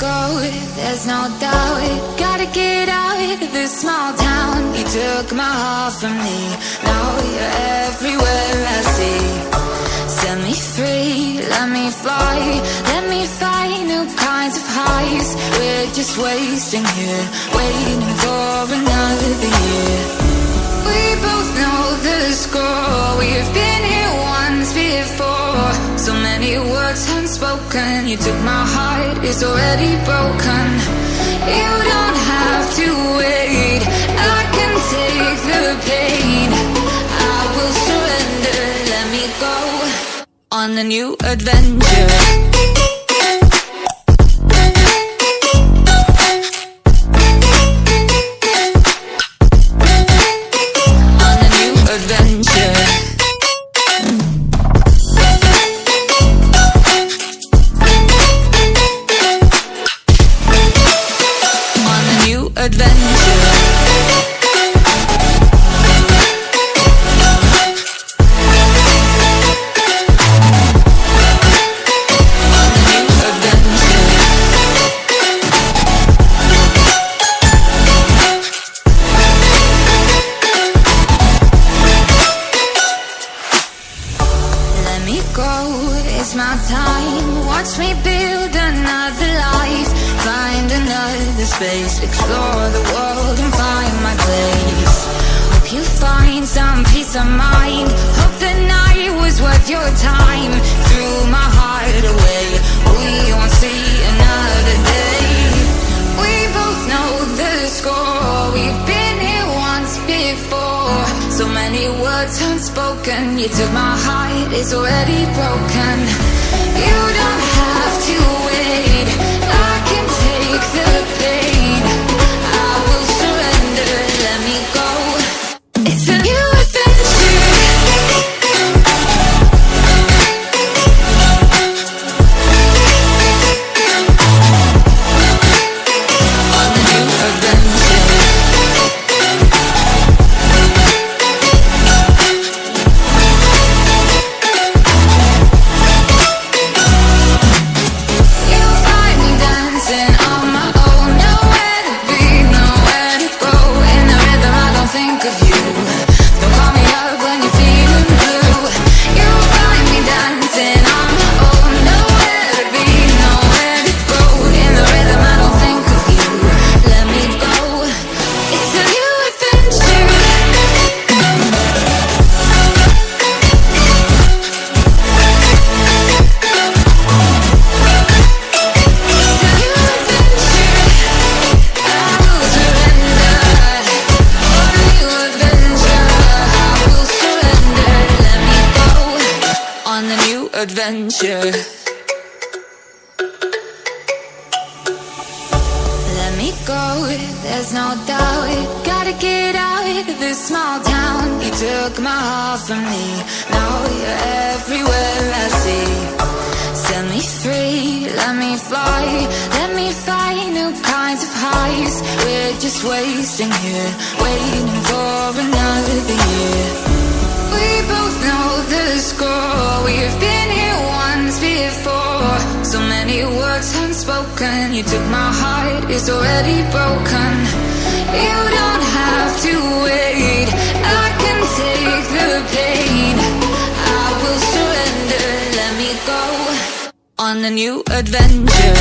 go, there's no doubt. Gotta get out of this small town. You took my heart from me, now you're everywhere I see. Set me free, let me fly, let me find new kinds of highs. We're just wasting here, waiting for another year. We both know the score, we've been here once before. So many words unspoken, you took my heart, it's already broken. You don't have to wait, I can take the pain. I will surrender, let me go on a new adventure. It's my time, watch me build another life. Find another space, explore the world and find my place. Hope you find some peace of mind, hope the night was worth your time. Threw my heart away, we won't see another day. We both know the score, we've been here once before. So many words unspoken, you took my heart, it's already broken. You don't have to wait, I can take the pain. I will surrender, let me go. It's a new adventure. On a new adventure. Adventure. Let me go, there's no doubt. Gotta get out of this small town. You took my heart from me, now you're everywhere I see. Set me free, let me fly, let me find new kinds of highs. We're just wasting here, waiting for another year. We both know the score, we've been here once before. So many words unspoken, you took my heart, it's already broken. You don't have to wait, I can take the pain. I will surrender, let me go on a new adventure.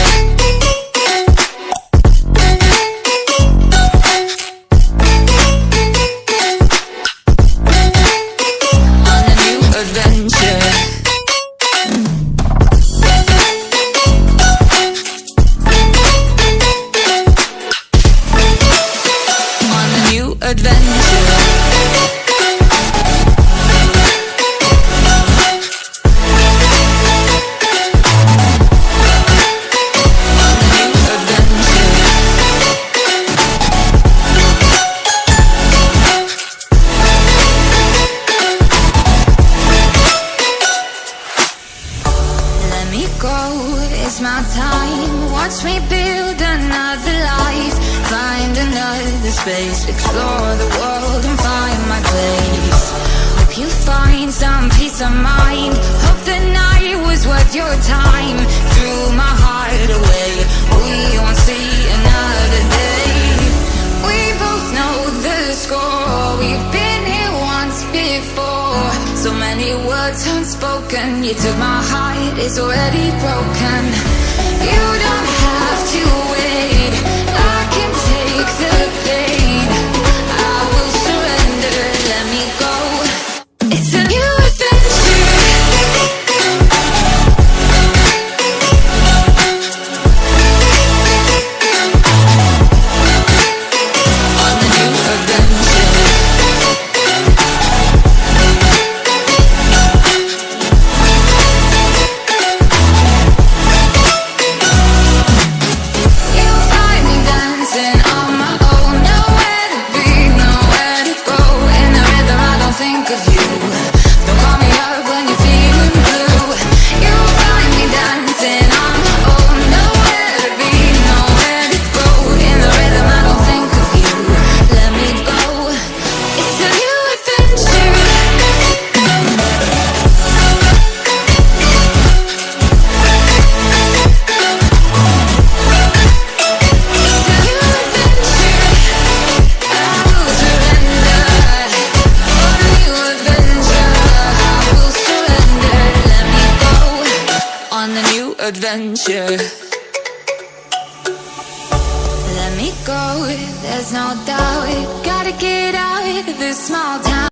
It's my time, watch me build another life. Find another space, explore the world and find my place. Hope you find some peace of mind, hope the night was worth your time. Threw my heart away, we before. So many words unspoken. You took my heart, it's already broken. You don't have to wait, I can take the pain. I will surrender, let me go. It's a new adventure. On the new adventure. You'll find me dancing on my own. Nowhere to be, nowhere to go. In the rhythm I don't think of you. Don't call me up when you're feeling blue. You'll find me dancing on my own. Nowhere to be, nowhere to go. In the rhythm I don't think of you. Let me go. It's a new adventure. On the new adventure. Let me go, there's no doubt. Gotta get out of this small town.